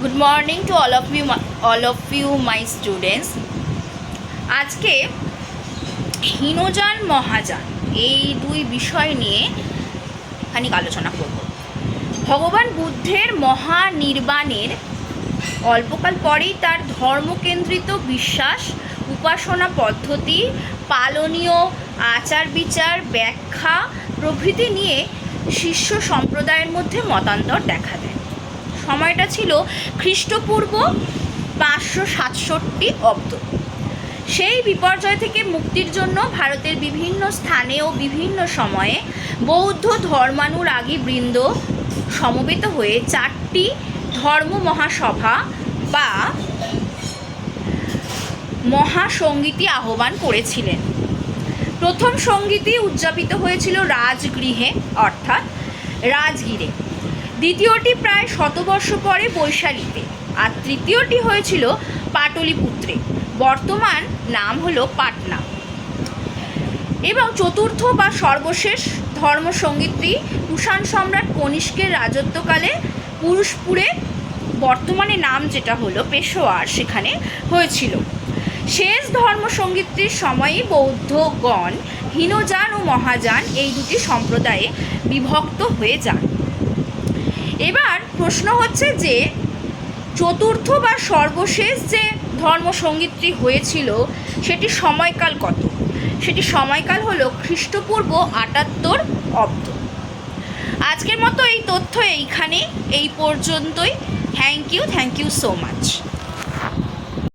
Good morning to all of you my students. আজকে হীনযান মহাযান এই দুই বিষয় নিয়ে খানিক আলোচনা করব। ভগবান বুদ্ধের মহানির্বাণের অল্পকাল পরেই তার ধর্মকেন্দ্রিত বিশ্বাস, উপাসনা পদ্ধতি, পালনীয় আচার বিচার, ব্যাখ্যা প্রভৃতি নিয়ে শিষ্য সম্প্রদায়ের মধ্যে মতান্তর দেখা দেয়। সময়টা ছিল খ্রিস্টপূর্ব 567 অব্দ। সেই বিপর্যয় থেকে মুক্তির জন্য ভারতের বিভিন্ন স্থানে ও বিভিন্ন সময়ে বৌদ্ধ ধর্মানুরাগী বৃন্দ সমবেত হয়ে 4টি ধর্ম মহাসভা বা মহাসঙ্গীতি আহ্বান করেছিলেন। প্রথম সঙ্গীতি উদযাপিত হয়েছিল রাজগৃহে অর্থাৎ রাজগিরে, দ্বিতীয়টি প্রায় শতবর্ষ পরে বৈশালীতে, আর তৃতীয়টি হয়েছিল পাটলিপুত্রে, বর্তমান নাম হলো পাটনা, এবং চতুর্থ বা সর্বশেষ ধর্মসঙ্গীতটি কুষাণ সম্রাট কনিষ্কের রাজত্বকালে পুরুষপুরে, বর্তমানে নাম যেটা হলো পেশোয়ার, সেখানে হয়েছিল। শেষ ধর্মসঙ্গীতটির সময়ই বৌদ্ধগণ হীনযান ও মহাযান এই দুটি সম্প্রদায়ে বিভক্ত হয়ে যান। এবার প্রশ্ন হচ্ছে যে চতুর্থ বা সর্বশেষ যে ধর্মসঙ্গীতটি হয়েছিল সেটি সময়কাল কত? সেটি সময়কাল হলো খ্রিস্টপূর্ব 78 অব্দ। আজকের মতো এই তথ্য এই পর্যন্তই। Thank you so much.